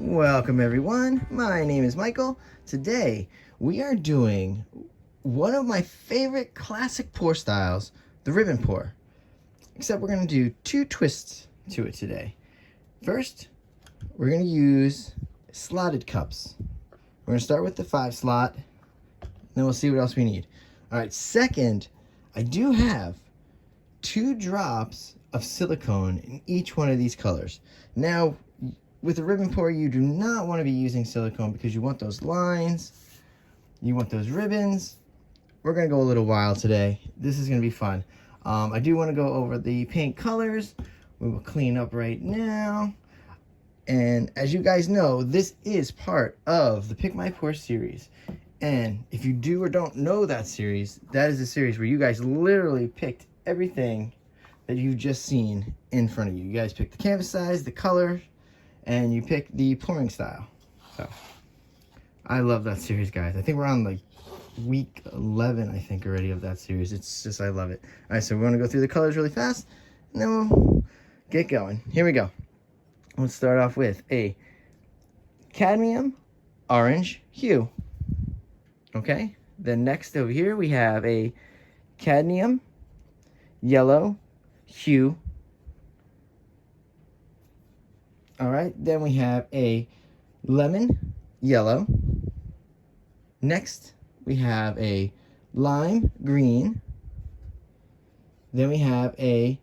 Welcome everyone, my name is Michael. Today we are doing one of my favorite classic pour styles, the ribbon pour. Except we're going to do two twists to it today. First, we're going to use slotted cups. We're going to start with the 5 slot, then we'll see what else we need. Alright, second, I do have 2 drops of silicone in each one of these colors. Now, with a ribbon pour, you do not want to be using silicone because you want those lines, you want those ribbons. We're going to go a little wild today. This is going to be fun. I do want to go over the paint colors. We will clean up right now. And as you guys know, this is part of the Pick My Pour series. And if you do or don't know that series, that is a series where you guys literally picked everything that you've just seen in front of you. You guys picked the canvas size, the color, and you pick the pouring style. So I love that series, guys. I think we're on like week 11, I think, already of that series. It's just, I love it. All right, so we're gonna go through the colors really fast, and then we'll get going. Here we go. Let's start off with a cadmium orange hue. Okay, then next over here we have a cadmium yellow hue. All right, then we have a lemon yellow. Next, we have a lime green. Then we have a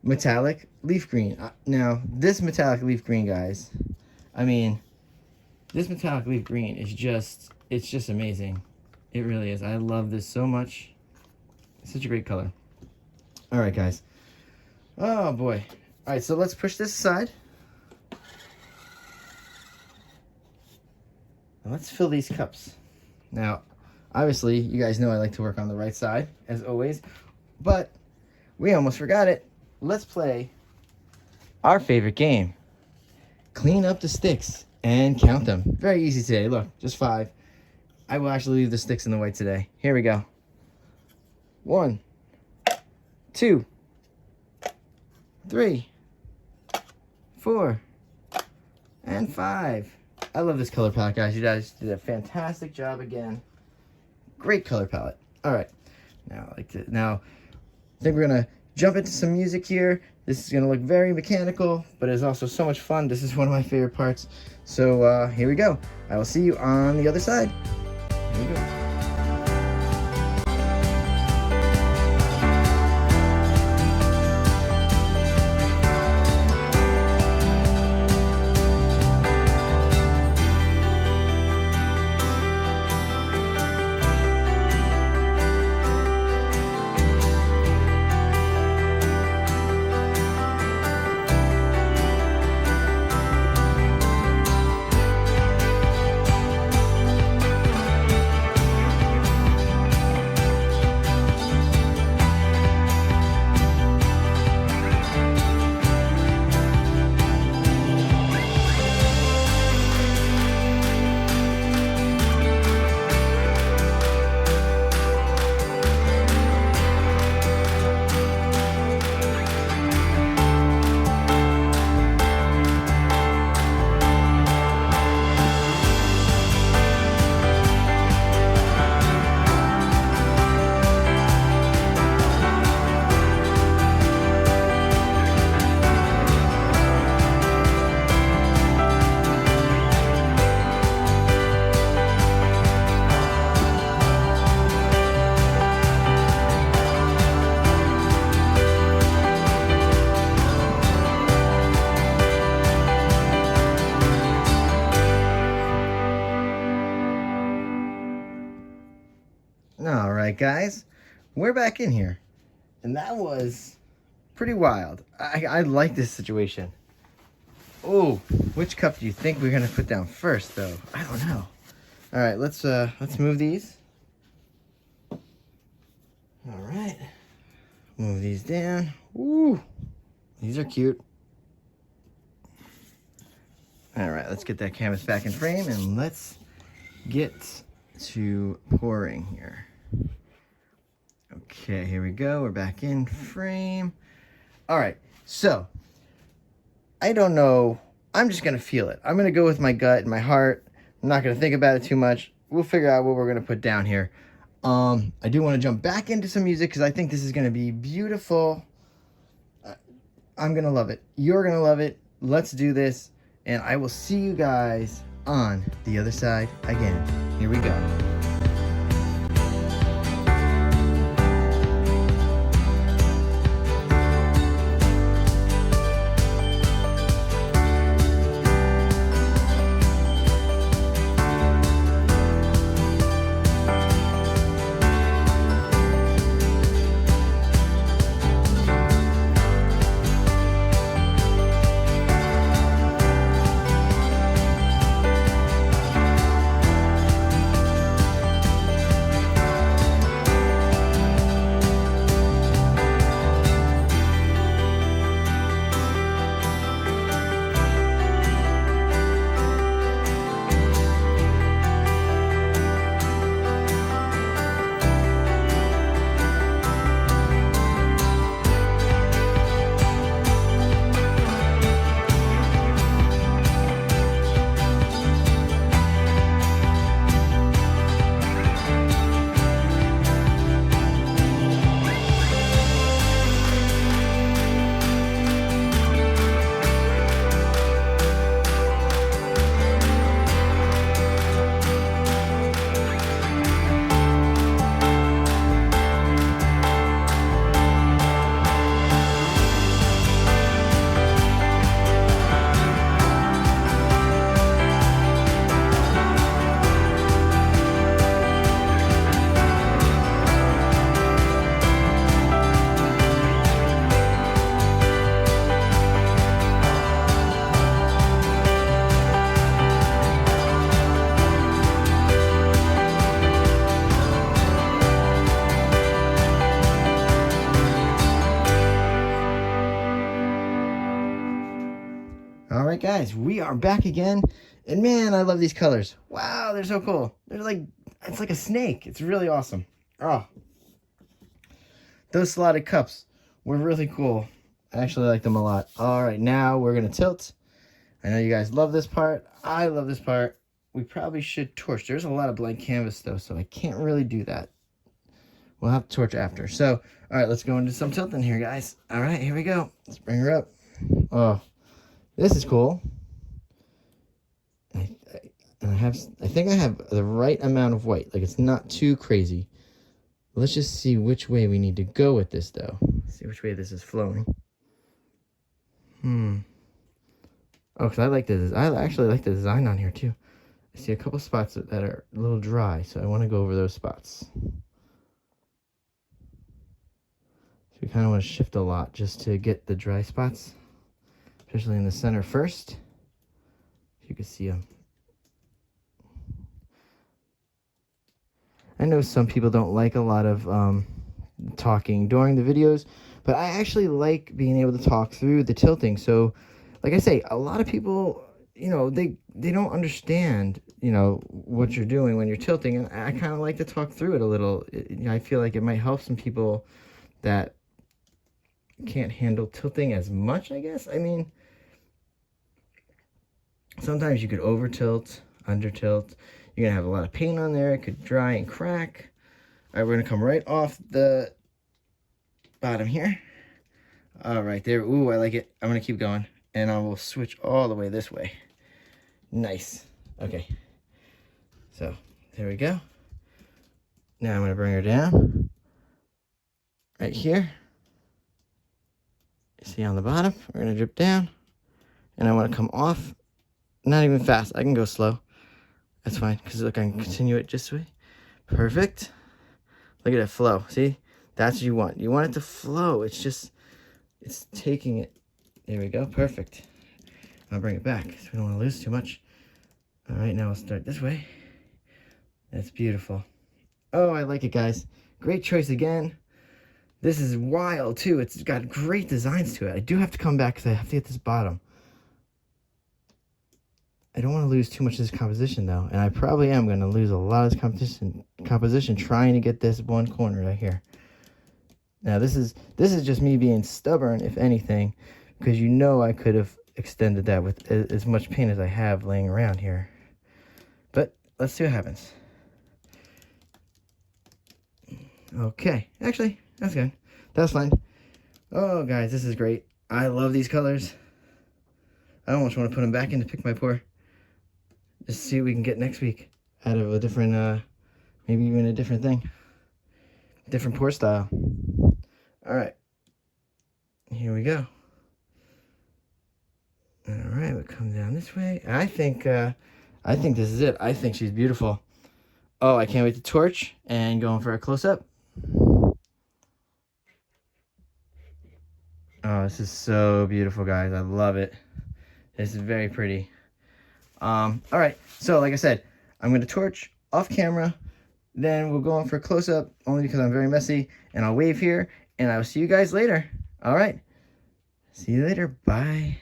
metallic leaf green. Now, this metallic leaf green, guys, I mean, this metallic leaf green is just, it's just amazing. It really is. I love this so much. It's such a great color. All right, guys. Oh, boy. All right, so let's push this aside. Let's fill these cups. Now, obviously, you guys know I like to work on the right side, as always, but we almost forgot it. Let's play our favorite game. Clean up the sticks and count them. Very easy today. Look, just 5. I will actually leave the sticks in the white today. Here we go. 1, 2, 3, 4, and 5. I love this color palette, guys. You guys did a fantastic job again. Great color palette. All right. Now, I think we're going to jump into some music here. This is going to look very mechanical, but it's also so much fun. This is one of my favorite parts. So here we go. I will see you on the other side. Here we go. All right, guys, we're back in here, and that was pretty wild. I like this situation. Oh, which cup do you think we're gonna put down first, though? I don't know. All right, let's move these. All right, move these down. Ooh, these are cute. All right, let's get that canvas back in frame, and let's get to pouring here. Okay, here we go. We're back in frame. All right, so I don't know I'm just going to feel it. I'm going to go with my gut and my heart. I'm not going to think about it too much. We'll figure out what we're going to put down here. I do want to jump back into some music because I think this is going to be beautiful. I'm going to love it. You're going to love it. Let's do this. And I will see you guys on the other side again. Here we go. All right, guys, we are back again, and man, I love these colors. Wow, they're so cool. They're like, it's like a snake. It's really awesome. Oh, those slotted cups were really cool. I actually like them a lot. All right, now we're gonna tilt. I know you guys love this part. I love this part. We probably should torch. There's a lot of blank canvas though, so I can't really do that. We'll have to torch after. So, all right, let's go into some tilting here, guys. All right, here we go. Let's bring her up. Oh, this is cool. I think I have the right amount of white. Like, it's not too crazy. Let's just see which way we need to go with this, though. See which way this is flowing. Oh, because I like this. I actually like the design on here, too. I see a couple spots that are a little dry, so I want to go over those spots. So we kind of want to shift a lot just to get the dry spots, especially in the center first. If you can see them. I know some people don't like a lot of talking during the videos, but I actually like being able to talk through the tilting. So, like I say, a lot of people, you know, they don't understand, you know, what you're doing when you're tilting, and I kind of like to talk through it a little. I feel like it might help some people that can't handle tilting as much, I guess. I mean, sometimes you could over tilt, under tilt. You're going to have a lot of paint on there. It could dry and crack. All right, we're going to come right off the bottom here. All right, there. Ooh, I like it. I'm going to keep going. And I will switch all the way this way. Nice. Okay. So, there we go. Now I'm going to bring her down. Right here. See on the bottom? We're going to drip down. And I want to come off. Not even fast. I can go slow. That's fine, because look, I can continue it just this way. Perfect. Look at it flow. See? That's what you want. You want it to flow. It's just, it's taking it. There we go. Perfect. I'll bring it back, so we don't want to lose too much. All right, now we'll start this way. That's beautiful. Oh, I like it, guys. Great choice again. This is wild, too. It's got great designs to it. I do have to come back, because I have to get this bottom. I don't want to lose too much of this composition, though. And I probably am going to lose a lot of this composition trying to get this one corner right here. Now, this is just me being stubborn, if anything. Because you know I could have, extended that with as much paint as I have laying around here. But let's see what happens. Okay, actually, that's good. That's fine. Oh, guys, this is great. I love these colors. I almost want to put them back in to pick my pour. Just see what we can get next week out of a different, maybe even a different thing. Different pour style. All right. Here we go. All right, we'll come down this way. I think this is it. I think she's beautiful. Oh, I can't wait to torch and going for a close-up. Oh, this is so beautiful, guys. I love it. This is very pretty. All right, so like I said, I'm going to torch off camera. Then we'll go in for a close-up, only because I'm very messy. And I'll wave here, and I will see you guys later. All right. See you later. Bye.